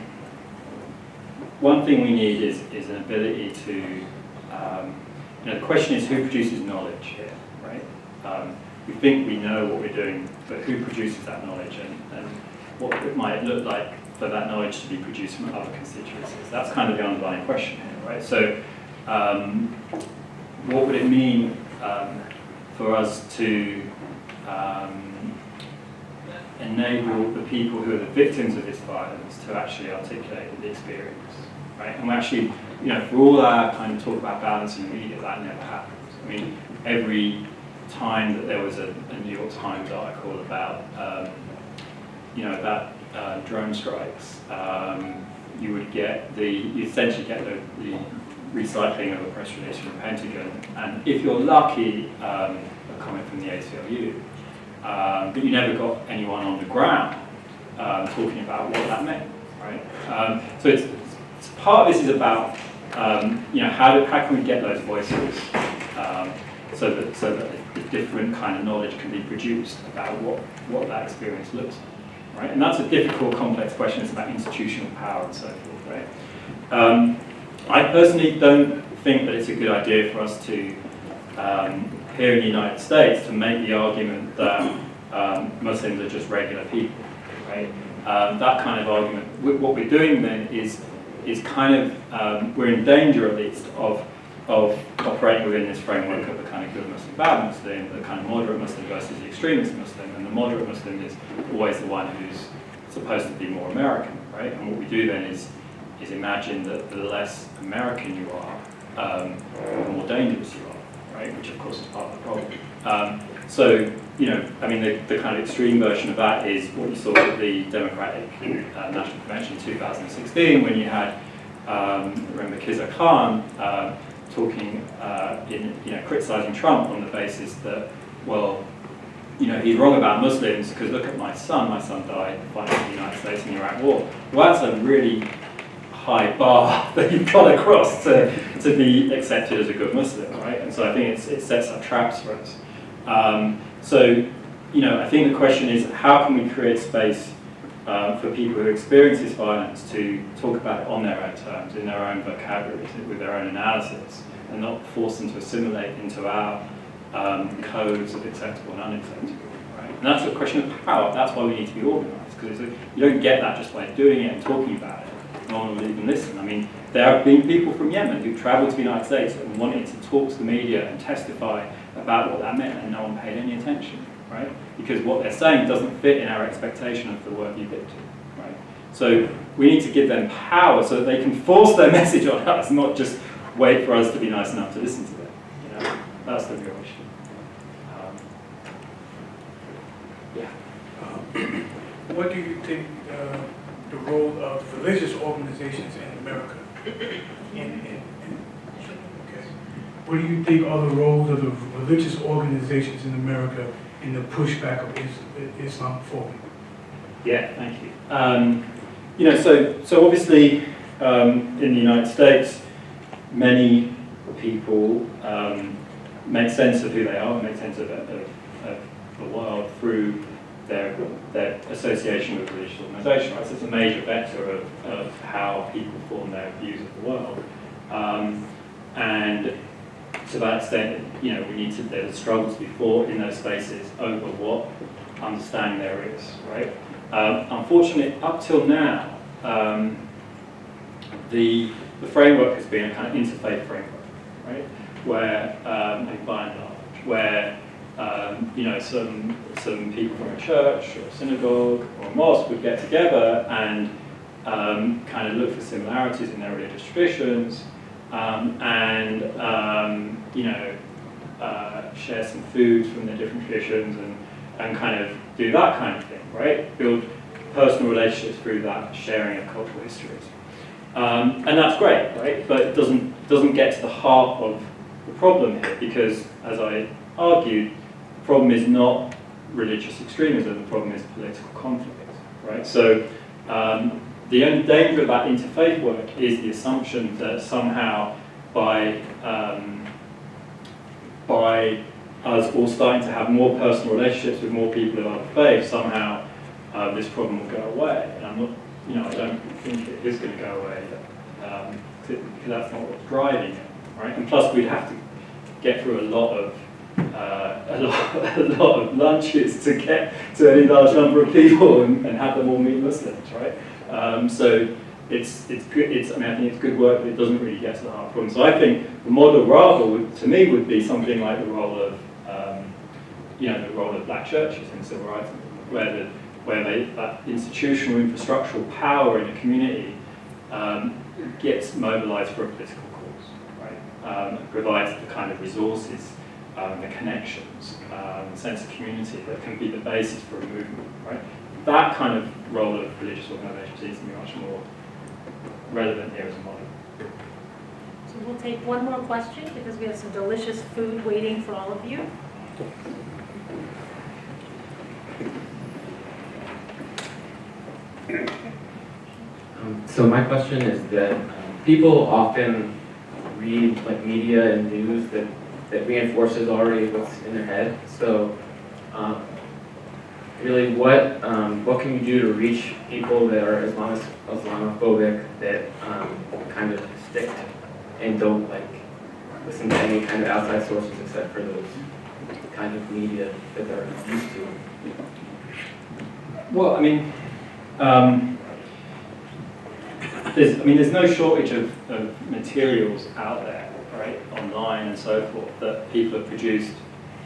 one thing we need is an ability to, you know, the question is who produces knowledge here, right? We think we know what we're doing, but who produces that knowledge, and what it might look like for that knowledge to be produced from other constituencies? That's kind of the underlying question here, right? So, what would it mean for us to enable the people who are the victims of this violence to actually articulate the experience, right? And we actually, you know, for all our kind of talk about balance in the media, that never happens. I mean, every time that there was a New York Times article about, you know, about drone strikes, you would get you essentially get the recycling of a press release from the Pentagon, and if you're lucky, a comment from the ACLU. But you never got anyone on the ground talking about what that meant, right? So it's part of this is about, you know, how can we get those voices so that a different kind of knowledge can be produced about what that experience looks like, right? And that's a difficult, complex question. It's about institutional power and so forth, right? I personally don't think that it's a good idea for us to, here in the United States, to make the argument that Muslims are just regular people, right? That kind of argument, what we're doing then is kind of, we're in danger at least of operating within this framework of the kind of good Muslim, bad Muslim, the kind of moderate Muslim versus the extremist Muslim, and the moderate Muslim is always the one who's supposed to be more American, right? And what we do then is imagine that the less American you are, the more dangerous you are, right? Which of course is part of the problem. So, you know, I mean, the kind of extreme version of that is what you saw at the Democratic National Convention in 2016, when you had, remember, Kizar Khan criticizing Trump on the basis that, well, he's wrong about Muslims because look at my son died fighting in the United States in the Iraq War. Well, that's a really high bar that you've got to cross to be accepted as a good Muslim, right? And so I think it sets up traps for us. So, I think the question is, how can we create space for people who experience this violence to talk about it on their own terms, in their own vocabulary, with their own analysis, and not force them to assimilate into our codes of acceptable and unacceptable, right? And that's a question of power. That's why we need to be organised, because you don't get that just by doing it and talking about it. No one will even listen. I mean, there have been people from Yemen who travelled to the United States and wanted to talk to the media and testify about what that meant, and no one paid any attention, right? Because what they're saying doesn't fit in our expectation of the work you did, right? So we need to give them power so that they can force their message on us, not just wait for us to be nice enough to listen to them. That's the real issue. What do you think the role of religious organizations in America? Okay. What do you think are the roles of the religious organizations in America in the pushback of Islamophobia? Yeah, thank you. So obviously in the United States, many people make sense of who they are, make sense of the world through their association with religious organisation, right? So it's a major vector of how people form their views of the world. And to that extent, there's a struggle to be fought in those spaces over what understanding there is, right? Unfortunately, up till now, the framework has been a kind of interfaith framework, right? Where, by and large, where some people from a church or a synagogue or a mosque would get together and kind of look for similarities in their religious traditions share some foods from their different traditions and kind of do that kind of thing, right? Build personal relationships through that sharing of cultural histories. And that's great, right? But it doesn't get to the heart of the problem here, because, as I argued, the problem is not religious extremism, the problem is political conflict, right? So the only danger of that interfaith work is the assumption that somehow by us all starting to have more personal relationships with more people of other faiths, somehow this problem will go away. And I'm not, I don't think it is going to go away, because that's not what's driving it, right? And plus, we'd have to get through a lot of lunches to get to any large number of people and have them all meet Muslims, right? So it's good. I think it's good work, but it doesn't really get to the heart of the problem. So I think the model rather, to me, would be something like the role of, the role of black churches in civil rights, where that institutional infrastructural power in a community gets mobilised for a political cause, right? Provides the kind of resources, the connections, the sense of community that can be the basis for a movement, right? That kind of role of religious organisations seems to be much more relevant here as a model. So we'll take one more question because we have some delicious food waiting for all of you. So my question is that people often read media and news that reinforces already what's in their head. So really, what can you do to reach people that are Islamophobic that kind of stick and don't listen to any kind of outside sources except for those kind of media that they're used to? Well, there's no shortage of materials out there, right, online and so forth, that people have produced,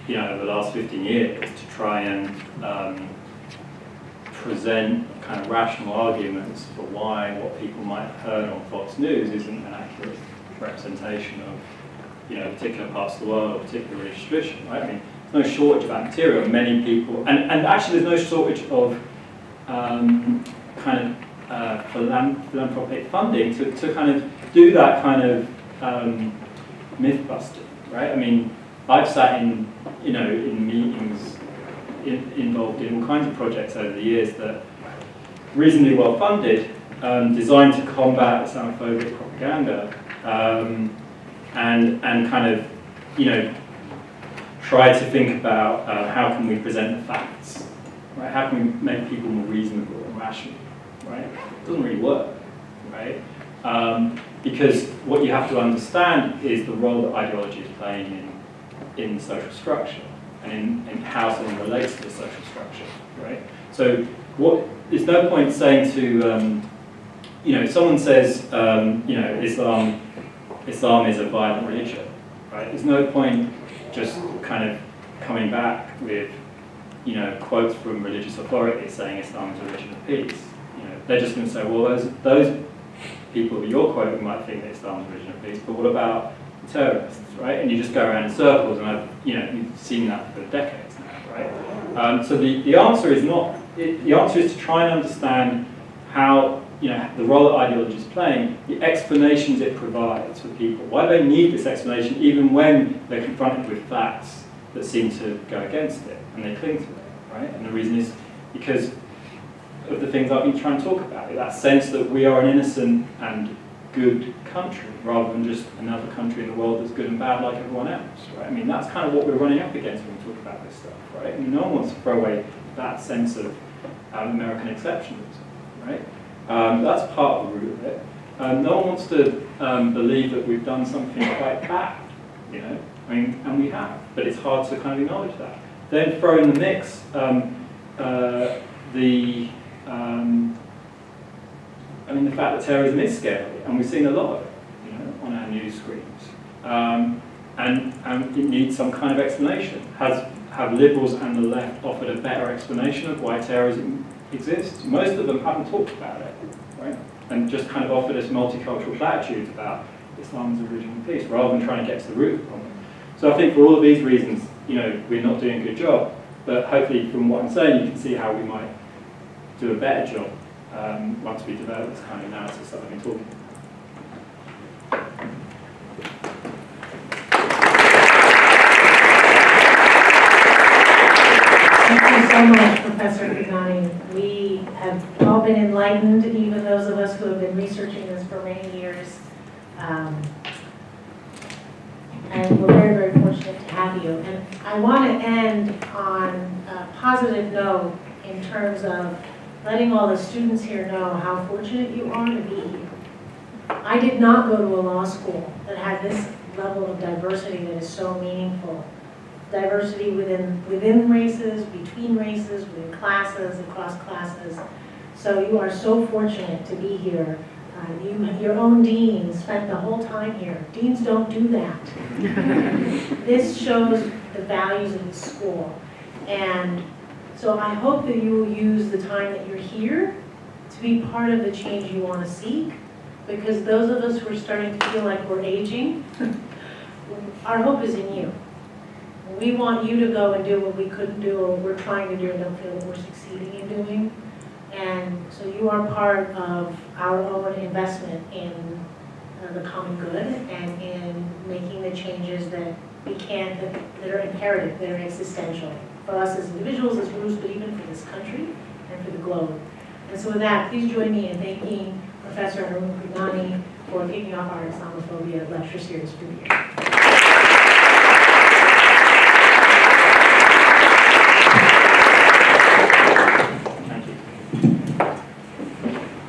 over the last 15 years to try and present kind of rational arguments for why what people might have heard on Fox News isn't an accurate representation of, particular parts of the world or particular religious tradition, right? There's no shortage of that material. Many people, and actually there's no shortage of philanthropic funding to kind of do that kind of myth busting, right? I've sat in meetings involved in all kinds of projects over the years that reasonably well funded, designed to combat Islamophobic propaganda, and kind of, you know, try to think about how can we present the facts, right? How can we make people more reasonable and rational, right? It doesn't really work, right? Because what you have to understand is the role that ideology is playing in social structure and in how someone relates to the social structure, right? So there's no point saying to, you know, if someone says, you know, Islam is a violent religion, right? There's no point just kind of coming back with, you know, quotes from religious authorities saying Islam is a religion of peace. You know, they're just going to say, well, those people that you're quoting might think that Islam is a religion of peace, but what about the terrorists, right? And you just go around in circles, and you've seen that for decades now, right? So the answer is not. The answer is to try and understand how, you know, the role that ideology is playing, the explanations it provides for people, why they need this explanation even when they're confronted with facts that seem to go against it, and they cling to it, right? And the reason is because of the things I've been trying to talk about, that sense that we are an innocent and good country, rather than just another country in the world that's good and bad like everyone else, right? I mean, that's kind of what we're running up against when we talk about this stuff, right? I mean, no one wants to throw away that sense of American exceptionalism, right? That's part of the root of it. No one wants to believe that we've done something quite bad, you know? I mean, and we have, but it's hard to kind of acknowledge that. Then throw in the mix the fact that terrorism is scary, and we've seen a lot of it, you know, on our news screens. And it needs some kind of explanation. Have liberals and the left offered a better explanation of why terrorism exists? Most of them haven't talked about it, right? And just kind of offered us multicultural platitudes about Islam is a religion of peace, rather than trying to get to the root of the problem. So I think for all of these reasons, you know, we're not doing a good job. But hopefully, from what I'm saying, you can see how we might do a better job once we develop this kind of analysis that I've been talking about. Thank you so much, Professor Kudnani. We have all been enlightened, even those of us who have been researching this for many years. And we're very, very fortunate to have you. And I want to end on a positive note in terms of letting all the students here know how fortunate you are to be here. I did not go to a law school that had this level of diversity that is so meaningful. Diversity within races, between races, within classes, across classes. So you are so fortunate to be here. Your own dean spent the whole time here. Deans don't do that. This shows the values of the school. And so I hope that you will use the time that you're here to be part of the change you want to seek, because those of us who are starting to feel like we're aging, our hope is in you. We want you to go and do what we couldn't do or what we're trying to do and don't feel that we're succeeding in doing. And so you are part of our own investment in the common good and in making the changes that we can, that are imperative, that are existential for us as individuals, as groups, but even for this country and for the globe. And so with that, please join me in thanking Professor Arun Kundnani for kicking off our Islamophobia lecture series for the year.